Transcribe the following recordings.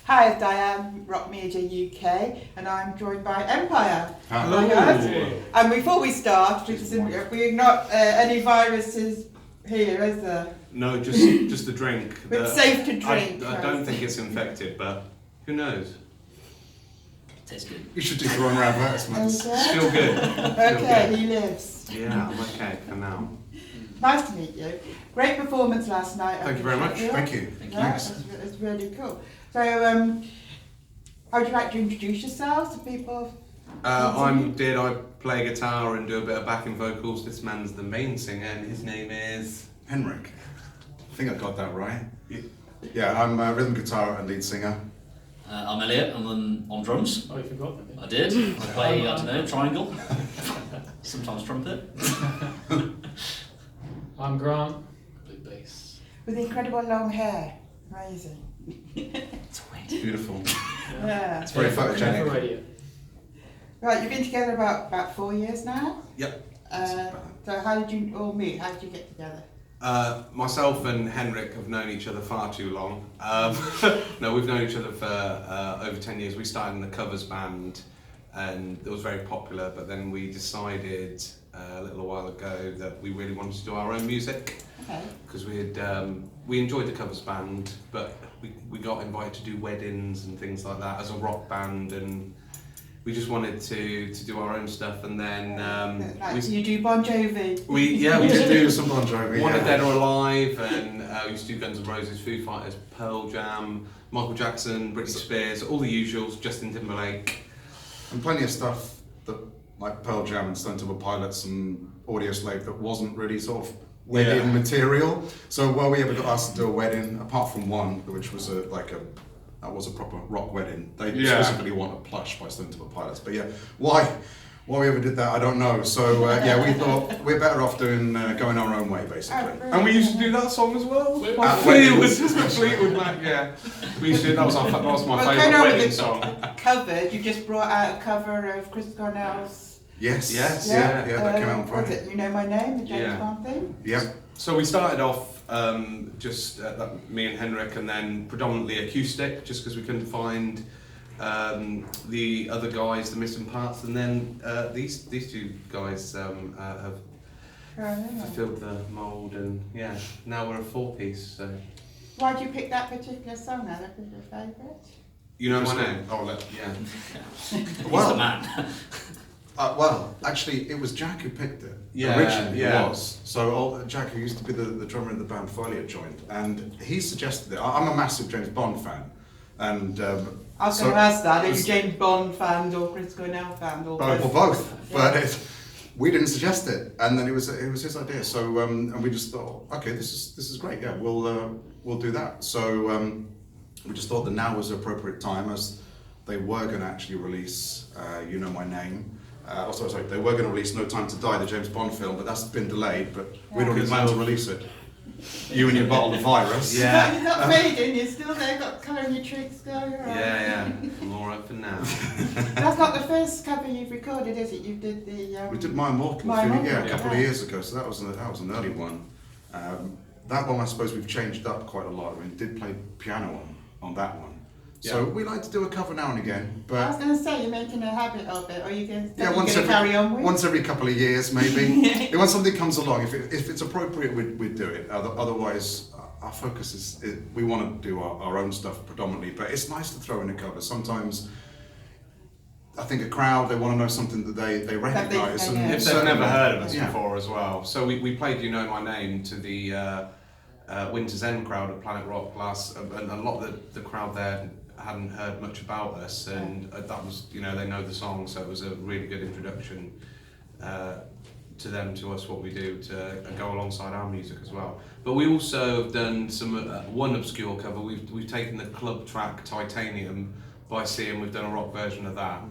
Hi, it's Diane, Rock Media UK, and I'm joined by Empyre. Hello. And before we start, we've not any viruses here, is there? No, just a drink. It's safe to drink. I don't think it's infected, but who knows? Tastes good. You should do your own advertisements. Okay. Still good. Okay, he lives. Yeah, I'm okay for now. Nice to meet you. Great performance last night. Thank you very much. Thank you. Yeah, it's really cool. So, how would you like to introduce yourselves to people? I play guitar and do a bit of backing vocals. This man's the main singer, and his name is Henrik. I think I got that right. Yeah, I'm a rhythm guitar and lead singer. I'm Elliot, I'm on drums. Oh, you forgot that. I did. I play, I don't know, triangle. Sometimes trumpet. I'm Grant, play bass. With incredible long hair. Amazing. It's weird. Beautiful. Yeah. It's very photogenic. Radio. Right, you've been together about 4 years now. Yep. So how did you all meet? How did you get together? Myself and Henrik have known each other far too long. No, we've known each other for over 10 years. We started in a covers band, and it was very popular. But then we decided a little while ago that we really wanted to do our own music. Okay. Because we enjoyed the covers band, but we got invited to do weddings and things like that as a rock band, and we just wanted to do our own stuff. And then you do Bon Jovi. we did do some Bon Jovi. Wanted Dead or Alive, and we used to do Guns N' Roses, Foo Fighters, Pearl Jam, Michael Jackson, Britney Spears, all the usuals, Justin Timberlake. And plenty of stuff that, like Pearl Jam and Stone Temple Pilots and Audioslave, that wasn't really sort of wedding material. So while we ever got asked to do a wedding, apart from one, which was that was a proper rock wedding. They specifically want a plush by Stone Temple Pilots. But yeah, why we ever did that, I don't know. So we thought we're better off going our own way, basically. And we used to do that song as well. Fleetwood Mac, yeah. We used to. That was my favourite wedding song. Covered. You just brought out a cover of Chris Cornell's. Yes. Yeah, That came out on was Friday. it You Know My Name, the James Bond thing? Yeah. So we started off just me and Henrik, and then predominantly acoustic, just because we couldn't find the other guys, the missing parts, and then these two guys have fulfilled the mould, and now we're a four-piece. So. Why did you pick that particular song out? Was it your favourite? You Know My Name? He's the man. Well, actually, it was Jack who picked it. Yeah, originally, yeah. It was. So Jack, who used to be the drummer in the band before Elliot joined, and he suggested it. I'm a massive James Bond fan, and I was going to ask that. Are you James Bond fans or Chris Cornell fans or both? Both. Yeah. But we didn't suggest it, and then it was his idea. So and we just thought, okay, this is great. Yeah, we'll do that. So we just thought that now was the appropriate time, as they were going to actually release You Know My Name. They were going to release No Time to Die, the James Bond film, but that's been delayed, but we'd already planned to release it. You and your bottle of virus. Yeah. You're not fading, you're still there, got colour in your tricks going around. Yeah. I'm alright for now. That's not the first cover you've recorded, is it? You did the... We did My Immortal a couple of years ago, so that was an early one. That one, I suppose we've changed up quite a lot. We did play piano on that one. So we like to do a cover now and again, but I was going to say, you're making a habit of it, or you going to carry on with? Once every couple of years, maybe. When something comes along, if it's appropriate, we'd do it. Otherwise, our focus is we want to do our own stuff predominantly, but it's nice to throw in a cover. Sometimes, I think a crowd, they want to know something that they recognise. If they've never heard of us before as well. So we played You Know My Name to the Winter's End crowd at Planet Rock and a lot of the crowd there hadn't heard much about us, and that was, they know the song, so it was a really good introduction to them, to us, what we do, to go alongside our music as well. But we also have done one obscure cover. We've taken the club track Titanium by Sea, and we've done a rock version of that.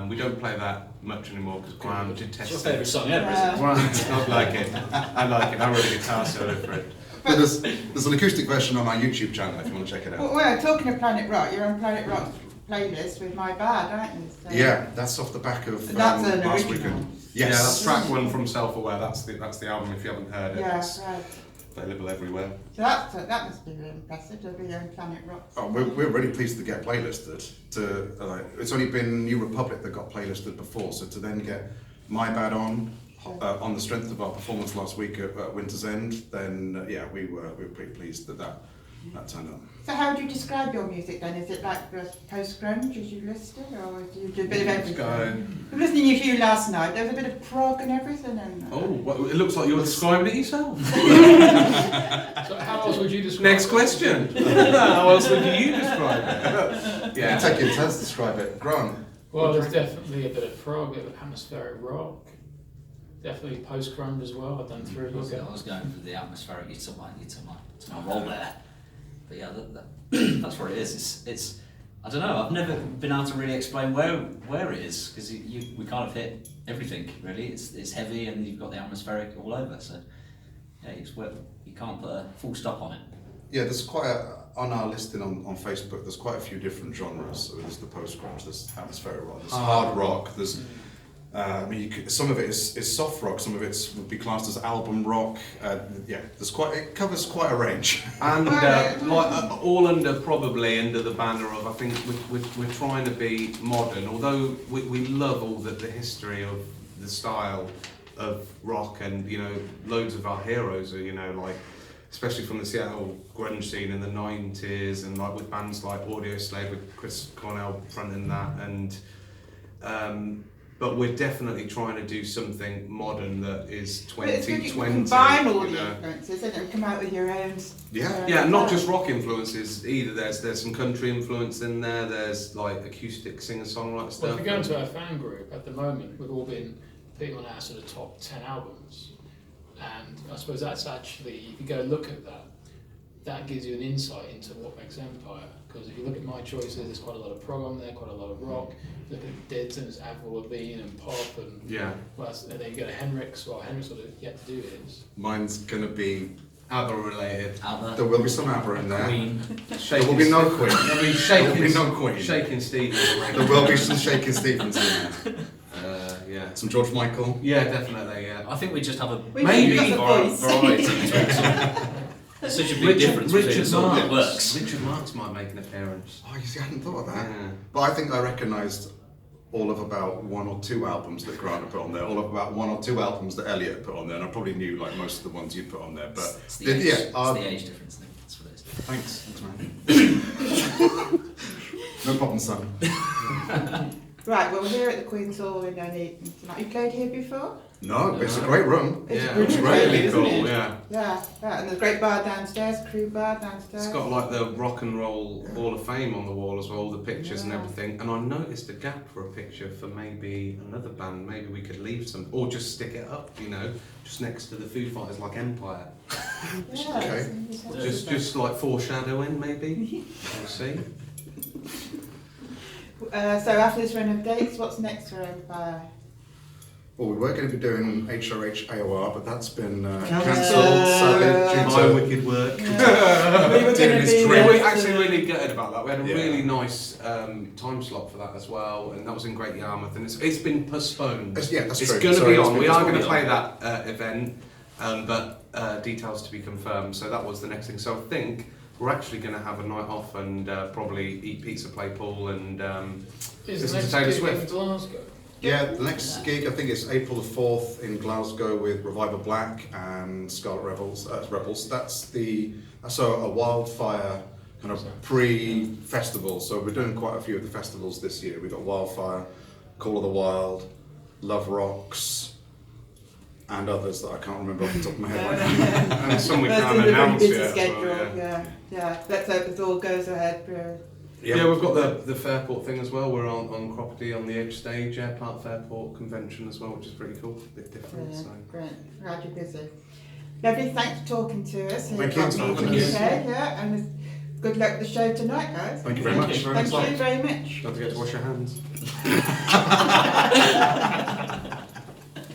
We don't play that much anymore because Graham did test it. It's your favourite song ever, isn't it? I like it. I wrote a guitar solo for it. But there's an acoustic version on our YouTube channel if you want to check it out. Well, talking of Planet Rock, you're on Planet Rock's playlist with My Bad, aren't you? So yeah, that's off the back of that's an last original. weekend. Yes. Yeah, that's track one from Self-Aware. That's the album if you haven't heard it. Yeah, right. available everywhere. So that must be really impressive to be on Planet Rock. Oh, we're really pleased to get playlisted. It's only been New Republic that got playlisted before, so to then get My Bad on the strength of our performance last week at Winter's End, then yeah, we were pretty pleased that turned up. So how do you describe your music then? Is it like the post-grunge as you listed, or do you do a bit of everything? I'm listening to you last night, there was a bit of prog and everything. Well, it looks like you're describing it yourself. So how else would you describe Next it? question. How else would you describe it? Yeah, take your turns to describe it. Grant. Well, there's definitely a bit of prog, a bit of atmospheric rock. Definitely post-grunge as well. I've done three. I was going for the atmospheric. You took my role there. But yeah, that's where it is. It's I don't know. I've never been able to really explain where it is because we kind of hit everything really. It's heavy and you've got the atmospheric all over. So yeah, you can't put a full stop on it. Yeah, there's on our listing on Facebook, there's quite a few different genres. So there's the post-grunge, there's atmospheric rock, there's hard rock, there's some of it is soft rock, some of it would be classed as album rock. Yeah, it covers quite a range. And all probably under the banner of, I think we're trying to be modern, although we love all the history of the style of rock, and loads of our heroes are like, especially from the Seattle grunge scene in the 90s, and like with bands like Audio Slave with Chris Cornell fronting that, and but we're definitely trying to do something modern that is 2020. Combine all the influences and come out with your own. Yeah, not just rock influences either. There's some country influence in there. There's like acoustic singer-songwriter stuff. Well, if you go into our fan group at the moment, we've all been putting on our sort of top 10 albums, and I suppose that's actually, if you go look at that gives you an insight into what makes Empyre. Because if you look at my choices, there's quite a lot of prog on there, quite a lot of rock. Look at Deadton, it's Avril Lavigne and pop, and and then you go to Henrik's. Well, Henrik's sort of yet to do his. Mine's gonna be ABBA related. There will be some ABBA in there. Queen. There will be no Queen. There'll be Shaking Stevens. There will be some Shaking Stevens in there. Yeah. Some George Michael. Yeah, definitely. Yeah. I think we just have a Maybe variety. Such a big difference between the song that works. Richard Marx might make an appearance. Oh, you see, I hadn't thought of that. Yeah. But I think I recognised all of about one or two albums that Grant put on there, all of about one or two albums that Elliot put on there, and I probably knew like most of the ones you put on there. But it's the age, it's the age difference thing. That's what it is. Thanks, man. No problem, son. Right, well, we're here at the Queen's Hall in Nuneaton tonight. You played here before? No, but it's a great room. It's really cool. It? Yeah. Yeah, and there's a great bar downstairs, crew bar downstairs. It's got like the Rock and Roll Hall of Fame on the wall as well, all the pictures and everything. And I noticed a gap for a picture for maybe another band. Maybe we could leave some, or just stick it up, just next to the Foo Fighters, like Empyre. Okay. Just like foreshadowing, maybe. We'll see. So after this run of dates, what's next for Empyre? Well, we were going to be doing HRH AOR, but that's been Cancelled. cancelled. My wicked work. We were going to be. We're actually really gutted about that. We had a really nice time slot for that as well, and that was in Great Yarmouth, and it's been postponed. That's it's true. going to be on. We are postponed. going to play that event, but details to be confirmed. So that was the next thing. So I think we're actually going to have a night off and probably eat pizza, play pool, and listen to Taylor Swift. Glasgow? Yeah, the next gig I think is April the 4th in Glasgow with Revival Black and Scarlet Rebels. That's a wildfire kind of pre-festival. So we're doing quite a few of the festivals this year. We've got Wildfire, Call of the Wild, Love Rocks, and others that I can't remember off the top of my head right now. And some we can't announce yet. Schedule. Well, yeah. Let's hope it all goes ahead. Yeah, we've got the Fairport thing as well. We're on property on the Edge stage, Park Fairport convention as well, which is pretty cool. A bit different. Brilliant, So. great. Glad you're busy. Lovely, thanks for talking to us. Thank you. And good luck with the show tonight, guys. Thank you very much. Thank you very much. Don't forget to wash your hands.